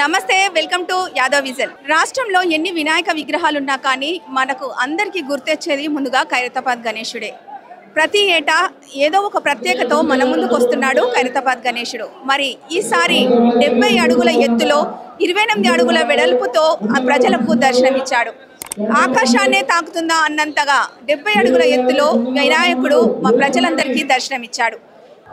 నమస్తే, welcome to Yadav vision. రాష్ట్రంలో ఎన్ని వినాయక విగ్రహాలున్నా కానీ మనకు అందరికీ గుర్తొచ్చేది ముందుగా ఖైరతాబాద్ గణేశుడే. ప్రతి ఏటా ఏదో ఒక ప్రత్యేకతో మన ముందుకు వస్తున్నాడు ఖైరతాబాద్ గణేశుడు. మరి ఈసారి 70 అడుగుల ఎత్తులో 28 అడుగుల వెడల్పుతో ప్రజలకు దర్శనమిచ్చాడు. ఆకాశాన్నే తాకుతుందా అన్నంతగా 70 అడుగుల ఎత్తులో వినాయకుడు మా ప్రజలందరికీ దర్శనమిచ్చాడు.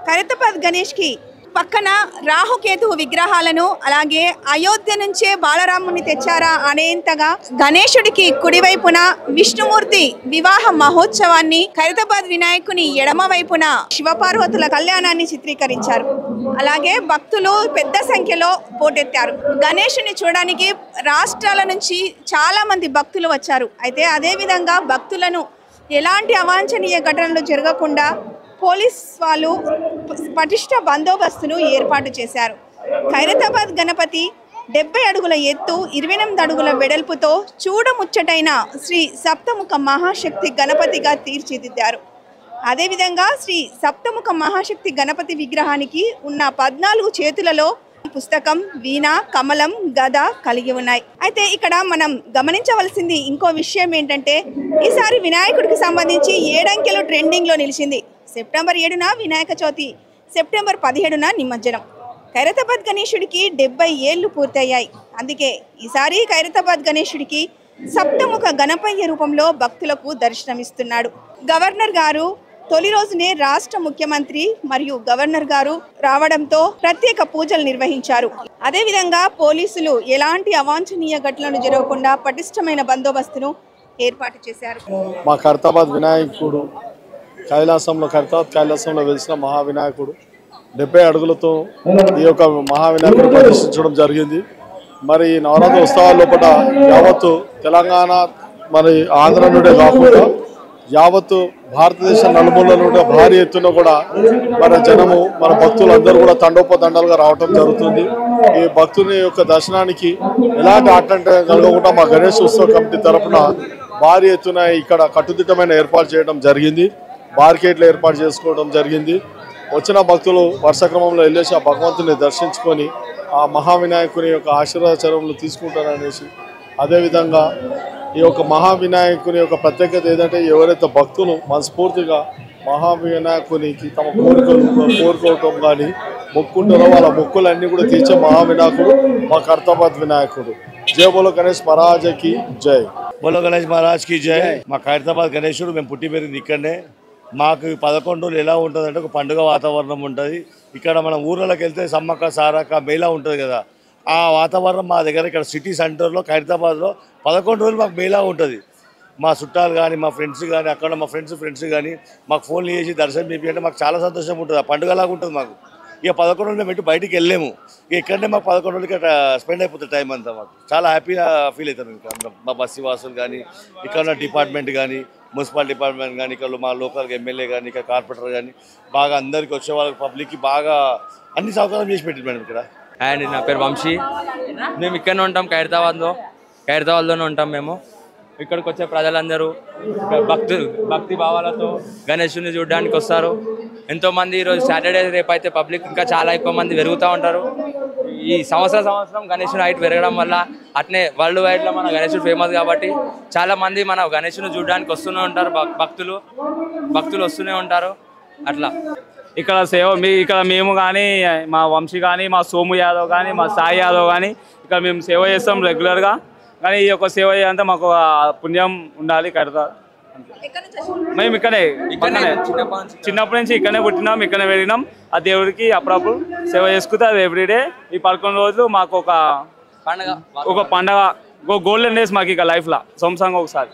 ఖైరతాబాద్ గణేష్కి పక్కన రాహుకేతు విగ్రహాలను, అలాగే అయోధ్య నుంచే బాలరాముని తెచ్చారా అనేంతగా గణేశుడికి కుడివైపున విష్ణుమూర్తి వివాహ మహోత్సవాన్ని, ఖైరతాబాద్ వినాయకుని ఎడమ వైపున శివపార్వతుల కళ్యాణాన్ని చిత్రీకరించారు. అలాగే భక్తులు పెద్ద సంఖ్యలో పోటెత్తారు. గణేశుని చూడడానికి రాష్ట్రాల నుంచి చాలా మంది భక్తులు వచ్చారు. అయితే అదే విధంగా భక్తులను ఎలాంటి అవాంఛనీయ ఘటనలు జరగకుండా పోలీస్ వాళ్ళు పటిష్ట బందోబస్తును ఏర్పాటు చేశారు. ఖైరతాబాద్ గణపతి 70 అడుగుల ఎత్తు, 28 అడుగుల వెడల్పుతో చూడముచ్చటైన శ్రీ సప్తముఖ మహాశక్తి గణపతిగా తీర్చిదిద్దారు. అదేవిధంగా శ్రీ సప్తముఖ మహాశక్తి గణపతి విగ్రహానికి ఉన్న 14 చేతులలో పుస్తకం, వీణ, కమలం, గద కలిగి ఉన్నాయి. అయితే ఇక్కడ మనం గమనించవలసింది ఇంకో విషయం ఏంటంటే, ఈసారి వినాయకుడికి సంబంధించి 7 అంకెలు ట్రెండింగ్లో నిలిచింది. సెప్టెంబర్ 7న వినాయక చవితి, సెప్టెంబర్ 17న నిమజ్జనం. ఖైరతాబాద్ గణేశుడికి 70 ఏళ్లు పూర్తయ్యాయి. అందుకే ఈసారి ఖైరతాబాద్ గణేశుడికి సప్తముఖ గణపయ్య రూపంలో భక్తులకు దర్శనమిస్తున్నాడు. గవర్నర్ గారు తొలి రోజునే రాష్ట్ర ముఖ్యమంత్రి మరియు గవర్నర్ గారు రావడంతో ప్రత్యేక పూజలు నిర్వహించారు. అదేవిధంగా పోలీసులు ఎలాంటి అవాంఛనీయ ఘటనలు జరగకుండా పటిష్టమైన బందోబస్తును ఏర్పాటు చేశారు. మా ఖైరతాబాద్ వినాయకుడు ఖైరతాబాద్ కైలాసంలో వెలిసిన మహావినాయకుడు 70 అడుగులతో ఈ యొక్క మహావినాయకుడు ప్రదర్శించడం జరిగింది. మరి నవరాత్రి ఉత్సవాల లోపల యావత్తు తెలంగాణ, మరి ఆంధ్ర నుండే కాకుండా యావత్తు భారతదేశం నలుమూల నుండి భారీ ఎత్తున కూడా మన జనము, మన భక్తులందరూ కూడా తండోపతండాలుగా రావటం జరుగుతుంది. ఈ భక్తుని యొక్క దర్శనానికి ఎలాంటి ఆటంకం కలగకుండా మా గణేష్ ఉత్సవ కమిటీ తరఫున భారీ ఎత్తున ఇక్కడ కట్టుదిట్టమైన ఏర్పాటు చేయడం జరిగింది. మార్కెట్లు ఏర్పాటు చేసుకోవడం జరిగింది. వచ్చిన భక్తులు వరుస క్రమంలో వెళ్ళేసి ఆ భగవంతుని దర్శించుకొని ఆ మహావినాయకుని యొక్క ఆశీర్వాదచరణలు తీసుకుంటారనేసి, అదేవిధంగా ఈ యొక్క మహావినాయకుని యొక్క ప్రత్యేకత ఏదంటే, ఎవరైతే భక్తులు మనస్ఫూర్తిగా మహావినాయకునికి తమ కోరుకోవటం కానీ మొక్కుంటారో వాళ్ళ మొక్కులన్నీ కూడా తీర్చే మహావినాయకుడు మా ఖైరతాబాద్ వినాయకుడు. జై బోలో గణేష్ మహారాజ్కి జై. బోలో గణేష్ మహారాజ్కి జై. మా ఖైరతాబాద్ గణేశుడు మేము పుట్టి పెరిగింది ఇక్కడనే. మాకు 11 రోజులు ఎలా ఉంటుంది అంటే ఒక పండుగ వాతావరణం ఉంటుంది. ఇక్కడ మనం ఊర్లలోకి వెళ్తే సమ్మక్క సారక్క మేళా ఉంటుంది కదా, ఆ వాతావరణం మా దగ్గర ఇక్కడ సిటీ సెంటర్లో ఖైరతాబాద్లో 11 రోజులు మాకు మేళా ఉంటుంది. మా చుట్టాలు కానీ, మా ఫ్రెండ్స్ కానీ, అక్కడ మా ఫ్రెండ్స్ కానీ మాకు ఫోన్లు చేసి దర్శనం చేపి అంటే మాకు చాలా సంతోషంగా ఉంటుంది. ఆ పండుగలాగా ఉంటుంది మాకు. ఇక 11 రోజులు మేము బయటికి వెళ్ళలేము. ఇక్కడనే మాకు 11 రోజులకి స్పెండ్ అయిపోతుంది టైం అంతా. మాకు చాలా హ్యాపీగా ఫీల్ అవుతాం. ఇంకా మా బస్సు వాసులు కానీ, ఇక్కడ డిపార్ట్మెంట్ కానీ, మున్సిపల్ డిపార్ట్మెంట్ కానీ, ఇక్కడ మా లోకల్ ఎమ్మెల్యే కానీ, ఇక్కడ కార్పొరేటర్ కానీ బాగా అందరికీ వచ్చే వాళ్ళకి పబ్లిక్కి బాగా అన్ని సౌకర్యాలు చేసి పెట్టింది మేడం ఇక్కడ. అండ్ నా పేరు వంశీ. మేము ఇక్కడనే ఉంటాం, ఖైరతాబాద్లోనే ఉంటాం. మేము ఇక్కడికి వచ్చే ప్రజలందరూ భక్తి భావాలతో గణేశుని చూడడానికి వస్తారు. ఎంతోమంది ఈరోజు సాటర్డే, రేపు అయితే పబ్లిక్ ఇంకా చాలా ఎక్కువ మంది పెరుగుతూ ఉంటారు. ఈ సంవత్సరం గణేశుని హైట్ పెరగడం వల్ల అట్నే వరల్డ్ వైడ్లో మన గణేశుడు ఫేమస్ కాబట్టి చాలా మంది మన గణేశుని చూడడానికి వస్తూనే ఉంటారు. భక్తులు వస్తూనే ఉంటారు. అట్లా ఇక్కడ ఇక్కడ మేము కానీ, మా వంశీ కానీ, మా సోము యాదవ్ కానీ, మా సాయి యాదవ్ కానీ ఇక్కడ మేము సేవ చేస్తాం రెగ్యులర్గా. కానీ ఈ యొక్క సేవ చేయాలంటే మాకు పుణ్యం ఉండాలి. ఖైరతాబాద్ మేము ఇక్కడే చిన్నప్పటి నుంచి ఇక్కడనే పుట్టినాం, ఇక్కడనే పెరిగినాం. ఆ దేవుడికి అప్పుడప్పుడు సేవ చేసుకుంటే అది ఎవ్రీడే. ఈ 11 రోజులు మాకు ఒక పండగ, గోల్డెన్ డేస్ మాకు ఇక లైఫ్లో సంవత్సరంగా ఒకసారి.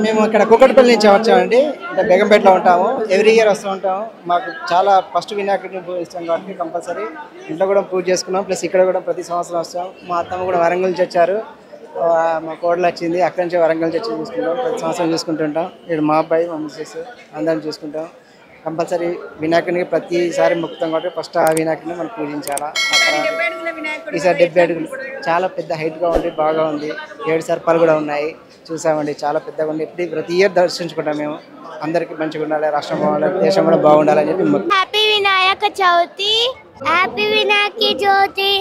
మేము ఇక్కడ కుక్కటిపల్లి నుంచి వచ్చామండి. అంటే బేగంపేటలో ఉంటాము. ఎవ్రీ ఇయర్ వస్తూ ఉంటాము. మాకు చాలా ఫస్ట్ వినాయకుడిని పూజిస్తాం కాబట్టి కంపల్సరీ ఇంట్లో కూడా పూజ చేసుకున్నాం. ప్లస్ ఇక్కడ కూడా ప్రతి సంవత్సరం వస్తాం. మా అత్తమ్మ కూడా వరంగల్ నుంచి వచ్చారు, మా కోడలు వచ్చింది, అక్కడి నుంచి వరంగల్ నుంచి చూసుకుంటాం. ప్రతి సంవత్సరం చూసుకుంటుంటాం. ఇక్కడ మా అబ్బాయి, మా మిస్సెస్ అందరం చూసుకుంటాం. కంపల్సరీ వినాయకునికి ప్రతిసారి మొక్కుతాం కాబట్టి ఫస్ట్ ఆ వినాయకుని మనం పూజించాలా. ఈసారి 70 అడుగులు చాలా పెద్ద హైట్గా ఉంది, బాగా ఉంది. 7 సర్పాలు కూడా ఉన్నాయి, చూసామండి. చాలా పెద్దగా ఉంది. ప్రతి ఇయర్ దర్శించుకుంటాం మేము. అందరికి మంచిగా ఉండాలి, రాష్ట్రం బాగుండాలి, దేశం కూడా బాగుండాలని చెప్పి. Happy Vinayaka Chavithi, happy Vinayaka Chavithi.